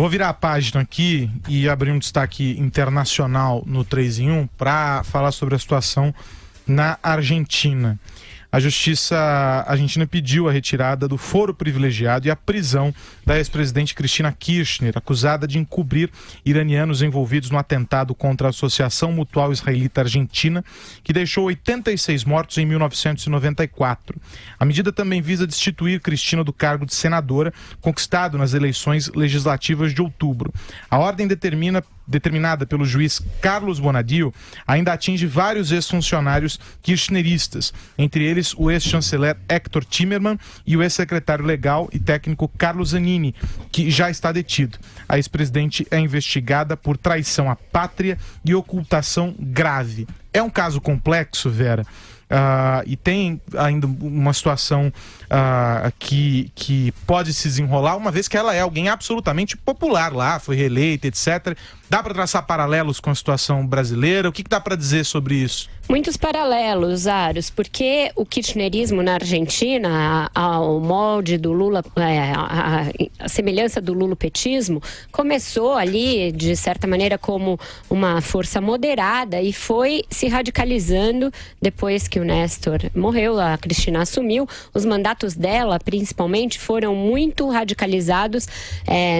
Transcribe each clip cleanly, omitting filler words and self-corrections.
vou virar a página aqui e abrir um destaque internacional no 3 em 1 para falar sobre a situação na Argentina. A justiça argentina pediu a retirada do foro privilegiado e a prisão da ex-presidente Cristina Kirchner, acusada de encobrir iranianos envolvidos no atentado contra a Associação Mutual Israelita Argentina, que deixou 86 mortos em 1994. A medida também visa destituir Cristina do cargo de senadora, conquistado nas eleições legislativas de outubro. A ordem determinada pelo juiz Carlos Bonadio ainda atinge vários ex-funcionários kirchneristas, entre eles o ex-chanceler Héctor Timerman e o ex-secretário legal e técnico Carlos Zanini, que já está detido. A ex-presidente é investigada por traição à pátria e ocultação grave. É um caso complexo, Vera, e tem ainda uma situação que pode se desenrolar, uma vez que ela é alguém absolutamente popular lá, foi reeleita, etc. Dá para traçar paralelos com a situação brasileira? O que dá para dizer sobre isso? Muitos paralelos, Aros, porque o kirchnerismo na Argentina, ao molde do Lula, a semelhança do lulopetismo, começou ali, de certa maneira, como uma força moderada e foi se radicalizando depois que o Néstor morreu, a Cristina assumiu. Os mandatos dela, principalmente, foram muito radicalizados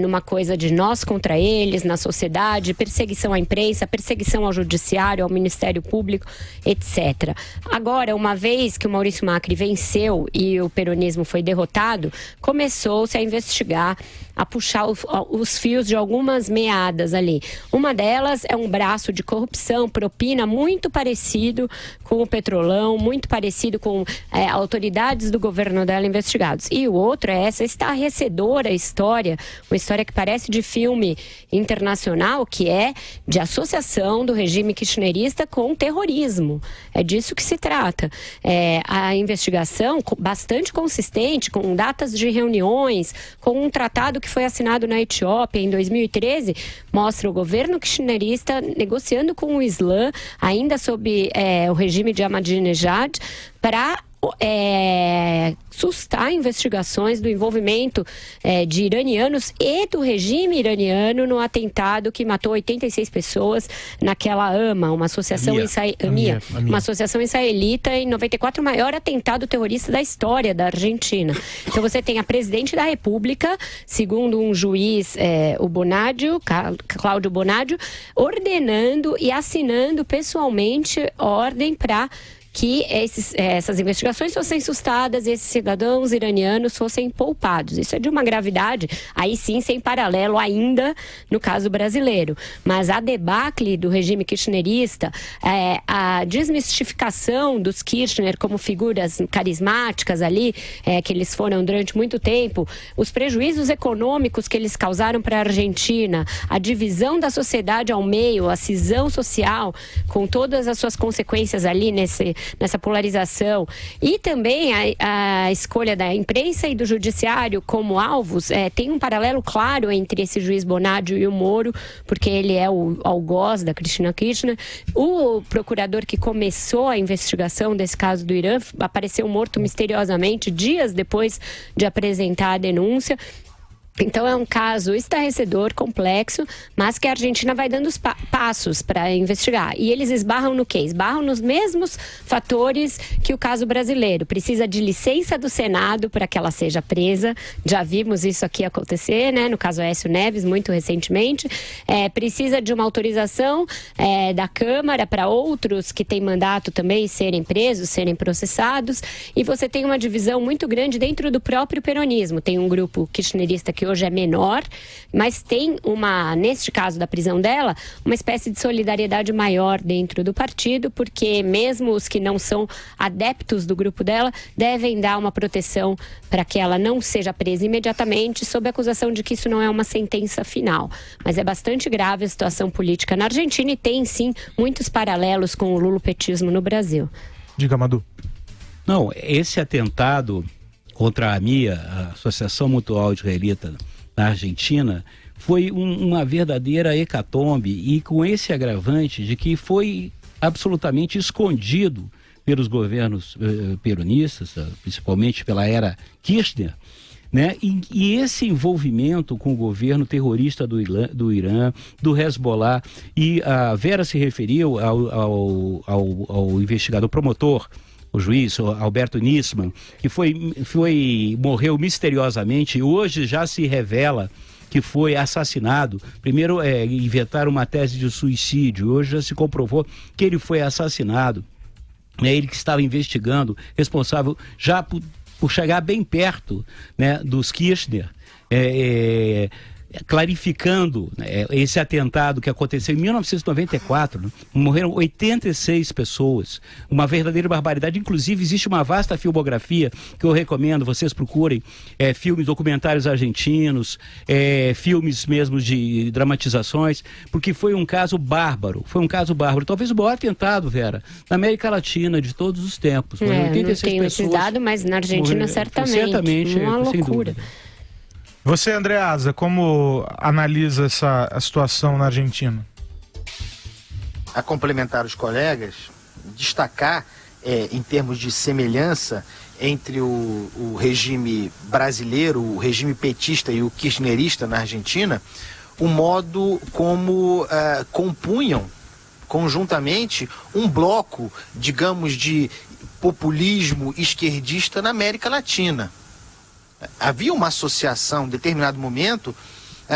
numa coisa de nós contra eles, na sociedade, perseguição à imprensa, perseguição ao judiciário, ao Ministério Público, etc. Agora, uma vez que o Maurício Macri venceu e o peronismo foi derrotado, começou-se a investigar, a puxar os fios de algumas meadas ali. Uma delas é um braço de corrupção, propina, muito parecido com o Petrolão, muito parecido com autoridades do governo dela investigados. E o outro é essa estarrecedora história, uma história que parece de filme internacional, que é de associação do regime kirchnerista com terrorismo. É disso que se trata. A investigação bastante consistente, com datas de reuniões, com um tratado que foi assinado na Etiópia em 2013, mostra o governo kirchnerista negociando com o Islã, ainda sob o regime de Ahmadinejad, para sustar investigações do envolvimento de iranianos e do regime iraniano no atentado que matou 86 pessoas naquela AMA, uma associação uma associação israelita, em 94, o maior atentado terrorista da história da Argentina. Então você tem a presidente da República, segundo um juiz, o Bonadio, Cláudio Bonadio, ordenando e assinando pessoalmente ordem para que essas investigações fossem sustadas e esses cidadãos iranianos fossem poupados. Isso é de uma gravidade, aí sim, sem paralelo ainda no caso brasileiro. Mas a debacle do regime kirchnerista, a desmistificação dos Kirchner como figuras carismáticas ali, que eles foram durante muito tempo, os prejuízos econômicos que eles causaram para a Argentina, a divisão da sociedade ao meio, a cisão social, com todas as suas consequências ali nessa polarização, e também a escolha da imprensa e do judiciário como alvos, tem um paralelo claro entre esse juiz Bonadio e o Moro, porque ele é o algoz da Cristina Kirchner. O procurador que começou a investigação desse caso do Irã apareceu morto misteriosamente dias depois de apresentar a denúncia. Então é um caso estarrecedor, complexo, mas que a Argentina vai dando os passos para investigar. E eles esbarram no quê? Esbarram nos mesmos fatores que o caso brasileiro. Precisa de licença do Senado para que ela seja presa. Já vimos isso aqui acontecer, né? No caso Aécio Neves, muito recentemente. Precisa de uma autorização da Câmara para outros que têm mandato também serem presos, serem processados. E você tem uma divisão muito grande dentro do próprio peronismo. Tem um grupo kirchnerista que hoje é menor, mas tem neste caso da prisão dela, uma espécie de solidariedade maior dentro do partido, porque mesmo os que não são adeptos do grupo dela devem dar uma proteção para que ela não seja presa imediatamente, sob a acusação de que isso não é uma sentença final. Mas é bastante grave a situação política na Argentina e tem sim muitos paralelos com o lulopetismo no Brasil. Diga, Madu. Não, esse atentado contra a AMIA, a Associação Mutual Israelita na Argentina, foi uma verdadeira hecatombe, e com esse agravante de que foi absolutamente escondido pelos governos peronistas, principalmente pela era Kirchner, né? E esse envolvimento com o governo terrorista do Irã, do Hezbollah, e a Vera se referiu ao investigador promotor, o juiz Alberto Nisman, que morreu misteriosamente, e hoje já se revela que foi assassinado. Primeiro inventaram uma tese de suicídio, hoje já se comprovou que ele foi assassinado. É ele que estava investigando, responsável já por chegar bem perto, né, dos Kirchner, clarificando, né, esse atentado que aconteceu em 1994, né? Morreram 86 pessoas, uma verdadeira barbaridade. Inclusive existe uma vasta filmografia que eu recomendo, vocês procurem, filmes, documentários argentinos, filmes mesmo de dramatizações, porque foi um caso bárbaro, talvez o maior atentado, Vera, na América Latina de todos os tempos. Não tenho esse dado, mas na Argentina certamente uma loucura. Você, Andreasa, como analisa a situação na Argentina? A complementar os colegas, destacar em termos de semelhança entre o regime brasileiro, o regime petista e o kirchnerista na Argentina, o modo como compunham conjuntamente um bloco, digamos, de populismo esquerdista na América Latina. Havia uma associação em determinado momento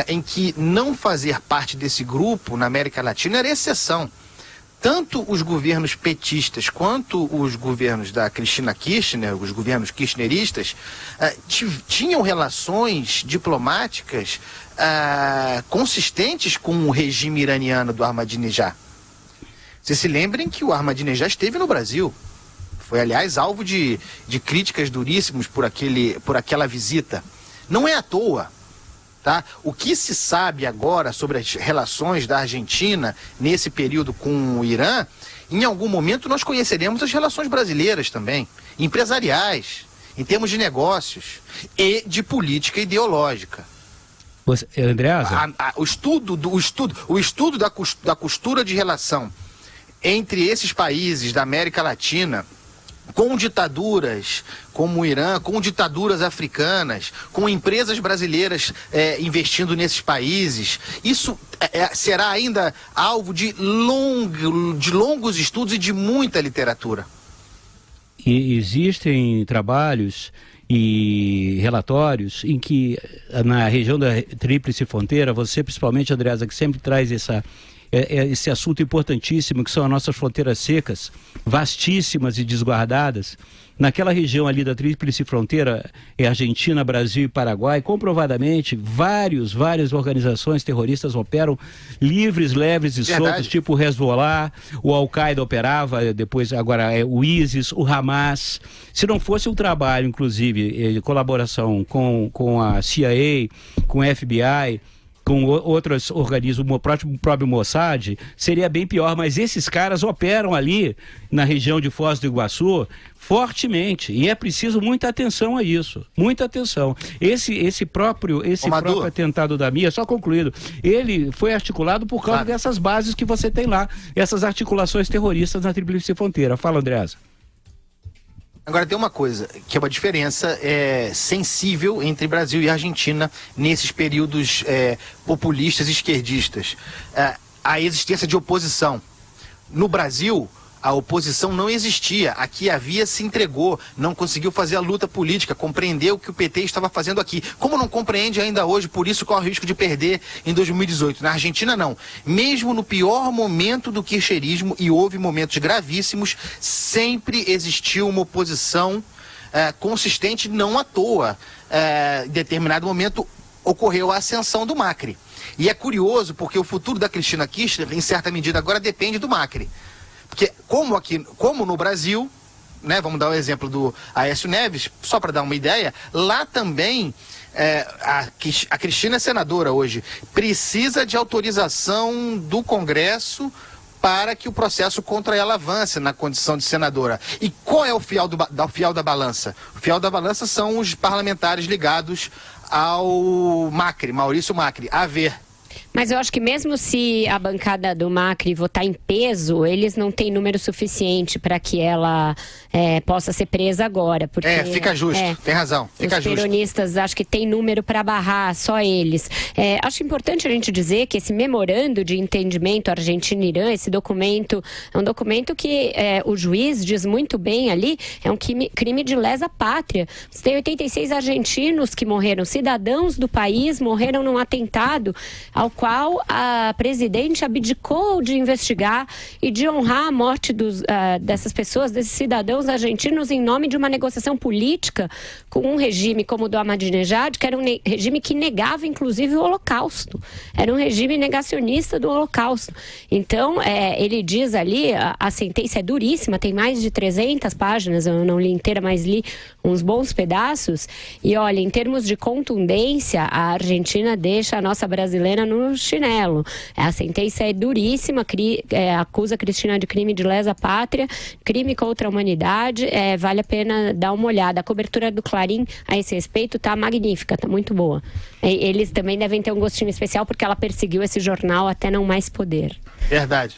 em que não fazer parte desse grupo na América Latina era exceção. Tanto os governos petistas quanto os governos da Cristina Kirchner, os governos kirchneristas, tinham relações diplomáticas consistentes com o regime iraniano do Ahmadinejad. Vocês se lembrem que o Ahmadinejad esteve no Brasil. Foi, aliás, alvo de críticas duríssimas por aquela visita. Não é à toa, tá? O que se sabe agora sobre as relações da Argentina nesse período com o Irã, em algum momento nós conheceremos as relações brasileiras também, empresariais, em termos de negócios e de política ideológica. Andreasa? O estudo da costura de relação entre esses países da América Latina, com ditaduras como o Irã, com ditaduras africanas, com empresas brasileiras investindo nesses países, isso será ainda alvo de longos estudos e de muita literatura. E existem trabalhos e relatórios em que na região da Tríplice Fronteira, você principalmente, Andreasa, que sempre traz esse assunto importantíssimo, que são as nossas fronteiras secas, vastíssimas e desguardadas. Naquela região ali da Tríplice Fronteira, Argentina, Brasil e Paraguai, comprovadamente, várias organizações terroristas operam livres, leves e soltos, tipo o Hezbollah, o Al-Qaeda operava, depois agora o ISIS, o Hamas. Se não fosse um trabalho, inclusive, de colaboração com a CIA, com o FBI, com outros organismos, o próprio Mossad, seria bem pior, mas esses caras operam ali na região de Foz do Iguaçu fortemente, e é preciso muita atenção a isso, muita atenção. Esse próprio atentado da MIA, só concluído, ele foi articulado por causa dessas bases que você tem lá, essas articulações terroristas na Tríplice Fronteira. Fala, Andreasa. Agora tem uma coisa, que é uma diferença sensível entre Brasil e Argentina nesses períodos populistas e esquerdistas. A existência de oposição. No Brasil, a oposição não existia. Aqui havia, se entregou, não conseguiu fazer a luta política, compreendeu o que o PT estava fazendo aqui. Como não compreende ainda hoje, por isso corre o risco de perder em 2018. Na Argentina, não. Mesmo no pior momento do kirchnerismo, e houve momentos gravíssimos, sempre existiu uma oposição consistente, não à toa. Em determinado momento, ocorreu a ascensão do Macri. E é curioso, porque o futuro da Cristina Kirchner, em certa medida, agora depende do Macri. Porque como no Brasil, né, vamos dar o exemplo do Aécio Neves, só para dar uma ideia, lá também a Cristina é senadora hoje, precisa de autorização do Congresso para que o processo contra ela avance na condição de senadora. E qual é o fiel da balança? O fiel da balança são os parlamentares ligados ao Macri, Maurício Macri. A ver, Mas eu acho que mesmo se a bancada do Macri votar em peso, eles não têm número suficiente para que ela possa ser presa agora. Porque, fica justo, tem razão. Fica os peronistas acho que tem número para barrar, só eles. Acho importante a gente dizer que esse memorando de entendimento Argentina-Irã, esse documento, é um documento que o juiz diz muito bem ali, é um crime de lesa pátria. Você tem 86 argentinos que morreram, cidadãos do país morreram num atentado ao qual a presidente abdicou de investigar e de honrar a morte dessas pessoas, desses cidadãos argentinos, em nome de uma negociação política com um regime como o do Ahmadinejad, que era um regime que negava, inclusive, o Holocausto. Era um regime negacionista do Holocausto. Então, ele diz ali, a sentença é duríssima, tem mais de 300 páginas, eu não li inteira, mas li uns bons pedaços. E, olha, em termos de contundência, a Argentina deixa a nossa brasileira no chinelo. A sentença é duríssima, acusa a Cristina de crime de lesa pátria, crime contra a humanidade, vale a pena dar uma olhada. A cobertura do Clarim a esse respeito tá magnífica, tá muito boa. Eles também devem ter um gostinho especial porque ela perseguiu esse jornal até não mais poder. Verdade.